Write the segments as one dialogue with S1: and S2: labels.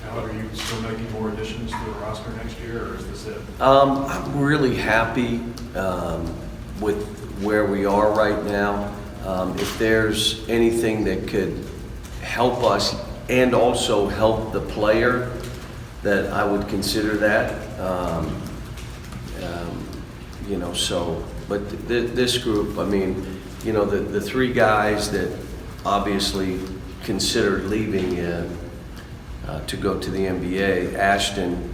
S1: Now, are you still making more additions to the roster next year, or is this it?
S2: I'm really happy with where we are right now. If there's anything that could help us and also help the player, that I would consider that. You know, so, but this group, I mean, you know, the three guys that obviously considered leaving to go to the NBA, Ashton,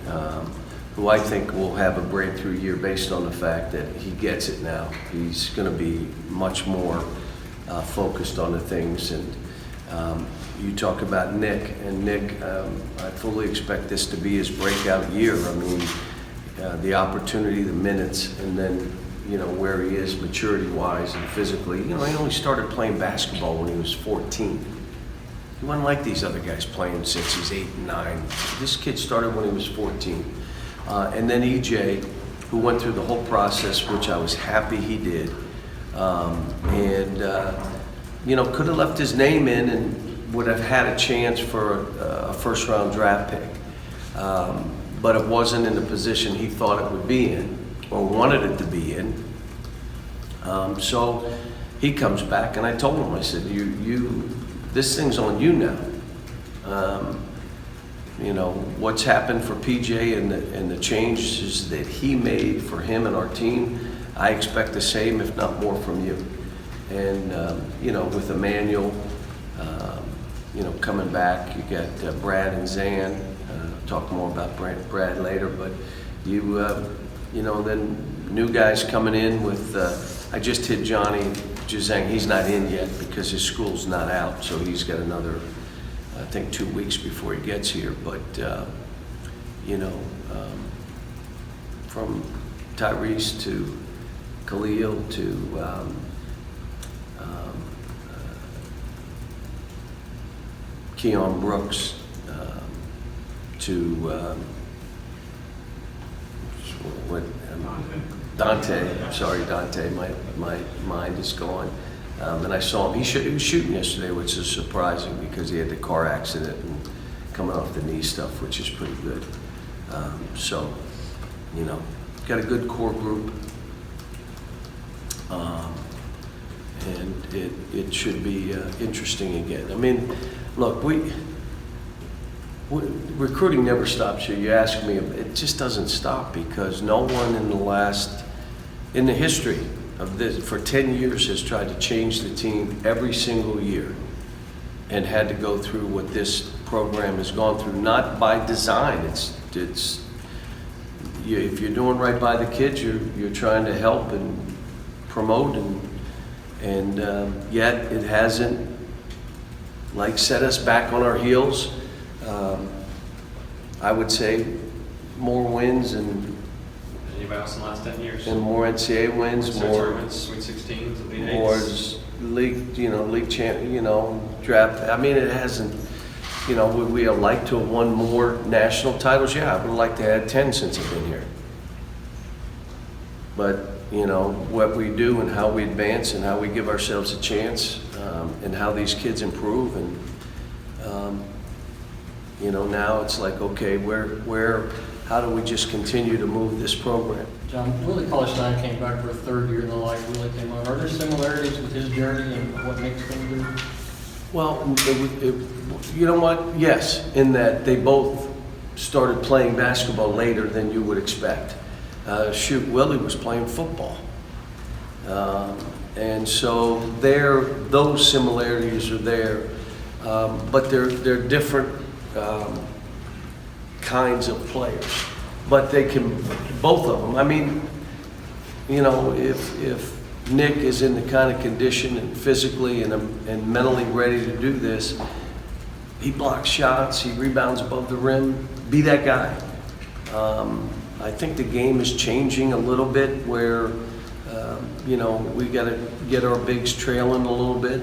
S2: who I think will have a breakthrough year based on the fact that he gets it now. He's going to be much more focused on the things. And you talk about Nick, and Nick, I fully expect this to be his breakout year. I mean, the opportunity, the minutes, and then, you know, where he is maturity-wise and physically. You know, he only started playing basketball when he was 14. He wasn't like these other guys playing since he's 8 and 9. This kid started when he was 14. And then EJ, who went through the whole process, which I was happy he did. You know, could have left his name in and would have had a chance for a first-round draft pick. But it wasn't in the position he thought it would be in, or wanted it to be in. So he comes back, and I told him, I said, this thing's on you now. You know, what's happened for PJ and the changes that he made for him and our team, I expect the same, if not more, from you. And, you know, with Emmanuel, you know, coming back, you got Brad and Zan. Talk more about Brad later, but you know, then new guys coming in with, I just hit Johnny Juzang. He's not in yet because his school's not out, so he's got another, I think, 2 weeks before he gets here. But, you know, from Tyrese to Khalil to Keon Brooks, to Dante. I'm sorry, Dante. My mind is gone. And I saw him. He was shooting yesterday, which is surprising because he had the car accident and coming off the knee stuff, which is pretty good. So, you know, got a good core group, and it should be interesting again. I mean, look, recruiting never stops you. You ask me, it just doesn't stop because no one in the history of this, for 10 years has tried to change the team every single year and had to go through what this program has gone through, not by design. If you're doing right by the kids, you're trying to help and promote, and yet it hasn't like set us back on our heels. I would say more wins and
S3: anybody else in the last 10 years.
S2: And more NCAA wins, more
S3: tournaments, Sweet 16s, Elite
S2: more
S3: Eights.
S2: league champ, you know, draft. I mean, it hasn't. You know, would we have liked to have won more national titles? Yeah, I would have liked to have had 10 since I've been here. But you know what we do and how we advance and how we give ourselves a chance, and how these kids improve and. You know, now it's like, okay, how do we just continue to move this program?
S4: John, Willie Cauley-Stein came back for a third year, the light really came on. Are there similarities with his journey and what makes him do?
S2: Well, you know what? Yes, in that they both started playing basketball later than you would expect. Willie was playing football. And so those similarities are there, but they're different kinds of players, but they can, both of them. I mean, you know, if Nick is in the kind of condition and physically and mentally ready to do this, he blocks shots, he rebounds above the rim, be that guy. I think the game is changing a little bit where, you know, we got to get our bigs trailing a little bit,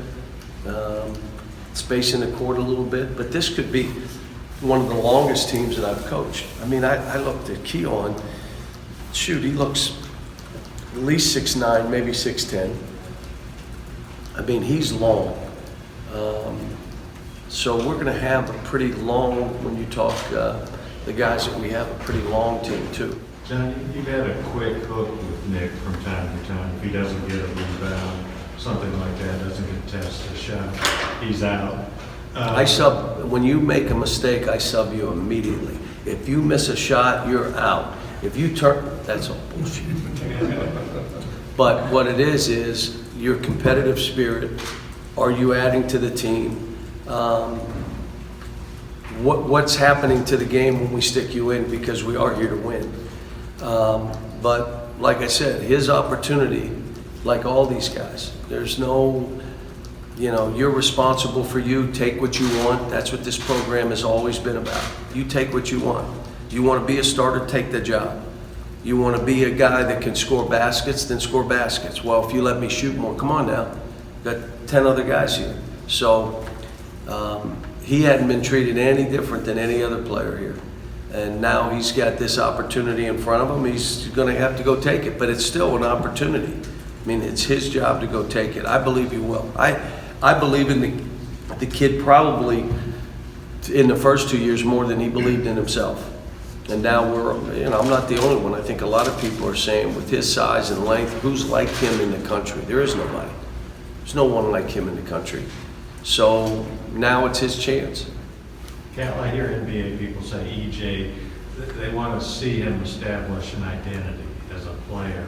S2: spacing the court a little bit, but this could be one of the longest teams that I've coached. I mean, I looked at Keon. Shoot, he looks at least 6'9", maybe 6'10". I mean, he's long. So we're going to have a pretty long, when you talk the guys that we have, a pretty long team too.
S5: John, you've had a quick hook with Nick from time to time. If he doesn't get a rebound, something like that, doesn't contest a shot, he's out.
S2: When you make a mistake, I sub you immediately. If you miss a shot, you're out. If you turn, that's all bullshit. But what it is your competitive spirit. Are you adding to the team? What's happening to the game when we stick you in, because we are here to win. But like I said, his opportunity, like all these guys, there's no, you're responsible for you. Take what you want. That's what this program has always been about. You take what you want. You want to be a starter, take the job. You want to be a guy that can score baskets, then score baskets. Well, if you let me shoot more, come on now. Got 10 other guys here. So he hadn't been treated any different than any other player here. And now he's got this opportunity in front of him. He's going to have to go take it, but it's still an opportunity. I mean, it's his job to go take it. I believe he will. I believe in the kid probably in the first 2 years more than he believed in himself. And now I'm not the only one. I think a lot of people are saying with his size and length, who's like him in the country? There is nobody. There's no one like him in the country. So now it's his chance.
S5: Cal, I hear NBA people say EJ, they want to see him establish an identity as a player.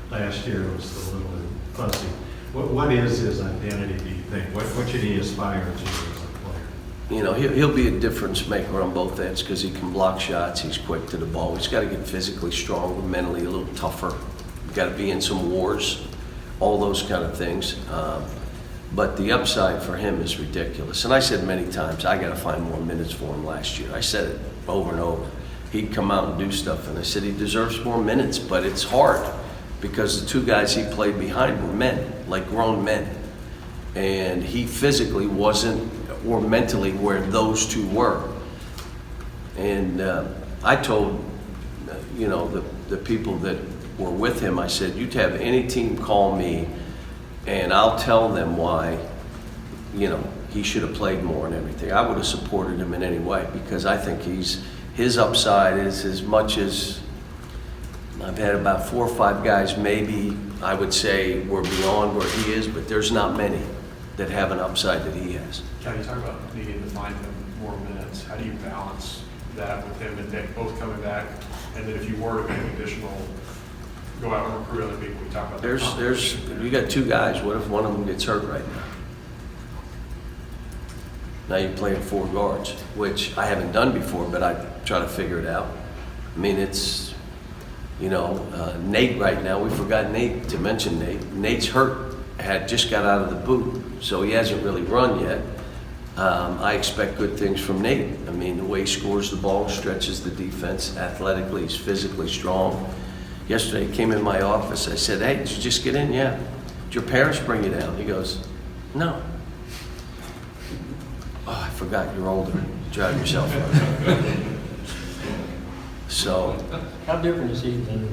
S5: Last year was a little bit fuzzy. What is his identity, do you think? What should he aspire to as a player?
S2: He'll be a difference maker on both ends because he can block shots. He's quick to the ball. He's got to get physically stronger, mentally a little tougher. Got to be in some wars, all those kind of things. But the upside for him is ridiculous. And I said many times, I got to find more minutes for him last year. I said it over and over. He'd come out and do stuff, and I said he deserves more minutes, but it's hard because the two guys he played behind were men, like grown men. And he physically wasn't, or mentally, where those two were. And I told, the people that were with him, I said, you'd have any team call me and I'll tell them why, he should have played more and everything. I would have supported him in any way because I think his upside is as much as, I've had about 4 or 5 guys maybe I would say we're beyond where he is, but there's not many that have an upside that he has.
S1: Can you talk about needing to find him more minutes? How do you balance that with him and Nick both coming back? And then if you were to make additional, go out and recruit other people, we talk about that.
S2: You got 2 guys. What if one of them gets hurt right now? Now you're playing 4 guards, which I haven't done before, but I try to figure it out. I mean, it's, Nate right now, we forgot Nate to mention Nate. Nate's hurt, just got out of the boot, so he hasn't really run yet. I expect good things from Nate. I mean, the way he scores the ball, stretches the defense, athletically, he's physically strong. Yesterday he came in my office, I said, hey, did you just get in? Yeah. Did your parents bring you down? He goes, no. Oh, I forgot you're older. Drive yourself around. So.
S4: How different is he than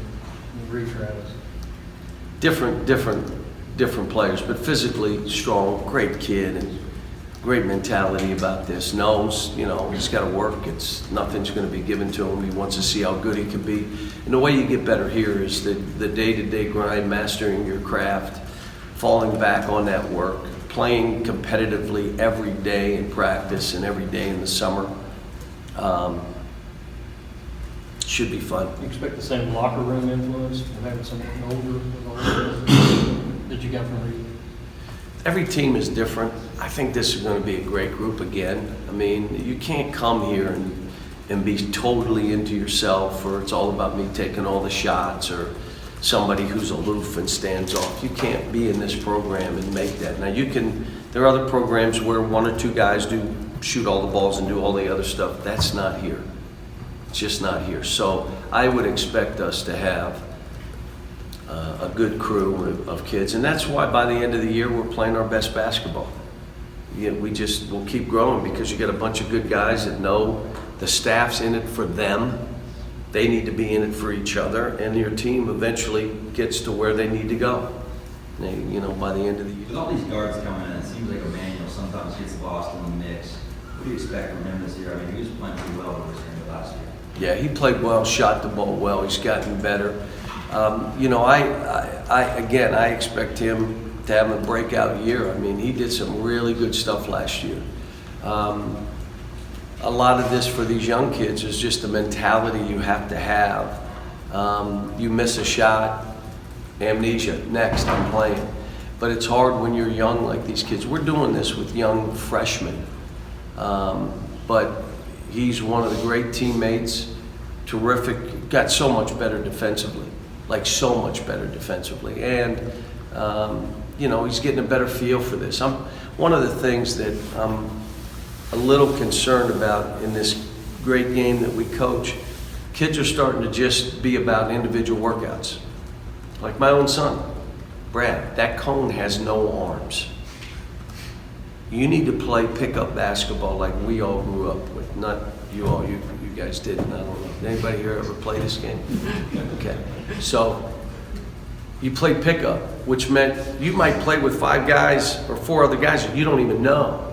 S4: Reed Travis?
S2: Different players, but physically strong, great kid, and great mentality about this. Knows, he's got to work. Nothing's going to be given to him. He wants to see how good he can be. And the way you get better here is the day-to-day grind, mastering your craft, falling back on that work, playing competitively every day in practice and every day in the summer. Should be fun.
S4: You expect the same locker room influence from having someone older that you got from Reed?
S2: Every team is different. I think this is going to be a great group again. I mean, you can't come here and be totally into yourself, or it's all about me taking all the shots, or somebody who's aloof and stands off. You can't be in this program and make that. Now there are other programs where 1 or 2 guys do shoot all the balls and do all the other stuff. That's not here. It's just not here. So I would expect us to have a good crew of kids, and that's why by the end of the year we're playing our best basketball. We'll keep growing because you got a bunch of good guys that know the staff's in it for them. They need to be in it for each other, and your team eventually gets to where they need to go. By the end of the year.
S6: With all these guards coming in, it seems like Emmanuel sometimes gets lost in the mix. do you expect from him this year? I mean, he was playing pretty well over his game last year.
S2: Yeah, he played well, shot the ball well, he's gotten better. You know, I expect him to have a breakout year. I mean, he did some really good stuff last year. A lot of this for these young kids is just the mentality you have to have. You miss a shot, amnesia, next, I'm playing. But it's hard when you're young like these kids. We're doing this with young freshmen. But he's one of the great teammates, terrific, got so much better defensively, like so much better defensively. And, you know, he's getting a better feel for this. One of the things that I'm a little concerned about in this great game that we coach, kids are starting to just be about individual workouts. Like my own son, Brad, that cone has no arms. You need to play pickup basketball like we all grew up with. Not you all, you guys didn't. I don't know. Did anybody here ever play this game? Okay. So you play pickup, which meant you might play with 5 guys or 4 other guys that you don't even know.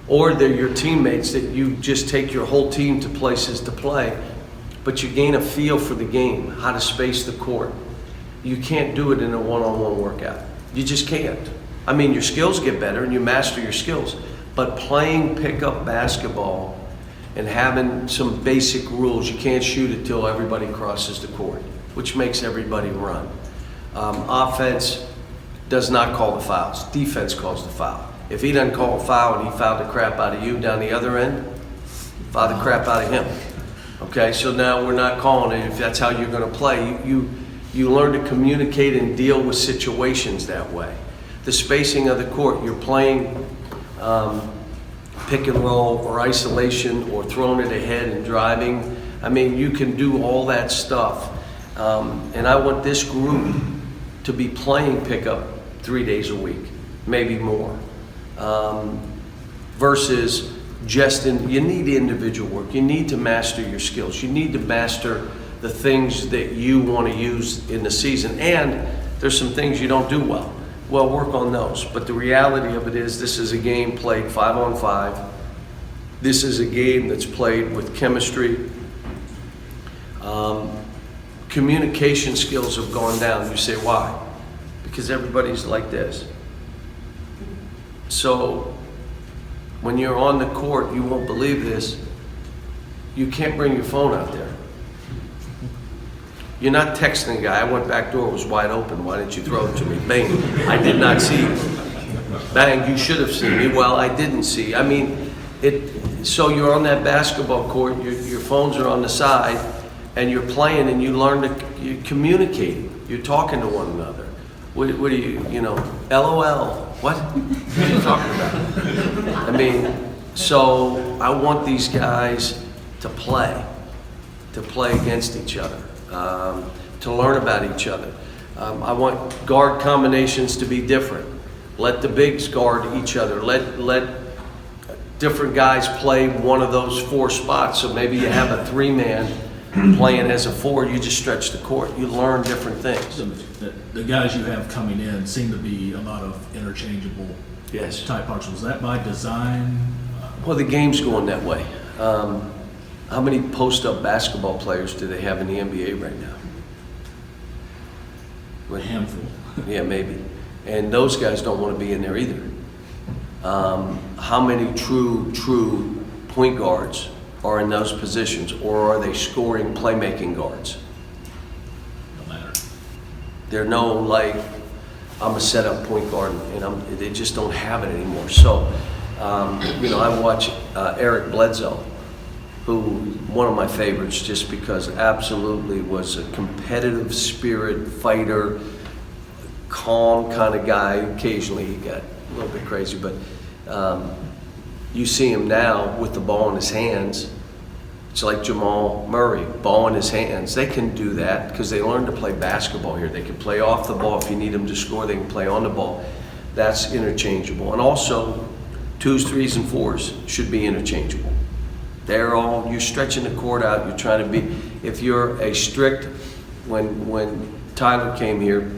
S2: Or they're your teammates that you just take your whole team to places to play, but you gain a feel for the game, how to space the court. You can't do it in a one-on-one workout. You just can't. I mean, your skills get better and you master your skills, but playing pickup basketball and having some basic rules, you can't shoot it till everybody crosses the court, which makes everybody run. Offense does not call the fouls. Defense calls the foul. If he doesn't call a foul and he fouled the crap out of you down the other end, foul the crap out of him. Okay, so now we're not calling it if that's how you're going to play. You learn to communicate and deal with situations that way. The spacing of the court, you're playing pick and roll or isolation or throwing it ahead and driving. I mean, you can do all that stuff. And I want this group to be playing pickup 3 days a week, maybe more. Versus just you need individual work. You need to master your skills. You need to master the things that you want to use in the season. And there's some things you don't do well. Well, work on those. But the reality of it is this is a game played 5-on-5. This is a game that's played with chemistry. Communication skills have gone down. You say, why? Because everybody's like this. So when you're on the court, you won't believe this, you can't bring your phone out there. You're not texting a guy, I went back door, it was wide open, why didn't you throw it to me? Bang, I did not see you. Bang, you should have seen me. Well, I didn't see. I mean, so you're on that basketball court, your phones are on the side, and you're playing and you learn you're communicating. You're talking to one another. What are you know, LOL. What are you talking about? I mean, so I want these guys to play against each other, to learn about each other. I want guard combinations to be different. Let the bigs guard each other. Let different guys play one of those 4 spots. So maybe you have a 3-man playing as a 4, you just stretch the court. You learn different things.
S7: The guys you have coming in seem to be a lot of interchangeable
S2: Yes.
S7: type parts. Was that by design?
S2: Well, the game's going that way. How many post-up basketball players do they have in the NBA right now?
S7: A handful.
S2: Yeah, maybe. And those guys don't want to be in there either. How many true point guards are in those positions, or are they scoring, playmaking guards?
S7: No matter.
S2: They're no like, I'm a set-up point guard, and they just don't have it anymore. So, you know, I watch Eric Bledsoe, who one of my favorites, just because absolutely was a competitive spirit fighter, calm kind of guy. Occasionally he got a little bit crazy, but you see him now with the ball in his hands. It's like Jamal Murray, ball in his hands. They can do that because they learned to play basketball here. They can play off the ball. If you need them to score, they can play on the ball. That's interchangeable. And also, 2s, 3s, and 4s should be interchangeable. You're stretching the court out. You're trying to be, if you're a strict, when Tyler came here,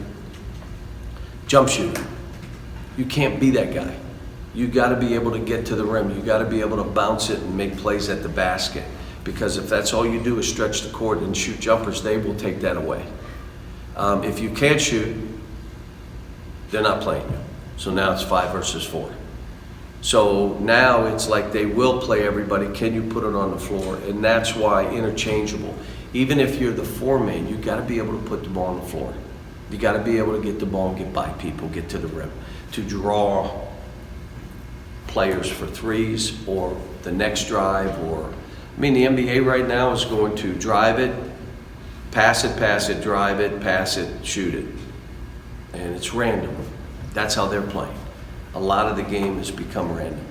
S2: jump shooter, you can't be that guy. You got to be able to get to the rim. You got to be able to bounce it and make plays at the basket. Because if that's all you do is stretch the court and shoot jumpers, they will take that away. If you can't shoot, they're not playing you. So now it's 5 versus 4. So now it's like they will play everybody. Can you put it on the floor? And that's why interchangeable. Even if you're the 4-man, you got to be able to put the ball on the floor. You got to be able to get the ball and get by people, get to the rim, to draw players for threes or the next drive. Or I mean, the NBA right now is going to drive it, pass it, drive it, pass it, shoot it. And it's random. That's how they're playing. A lot of the game has become random.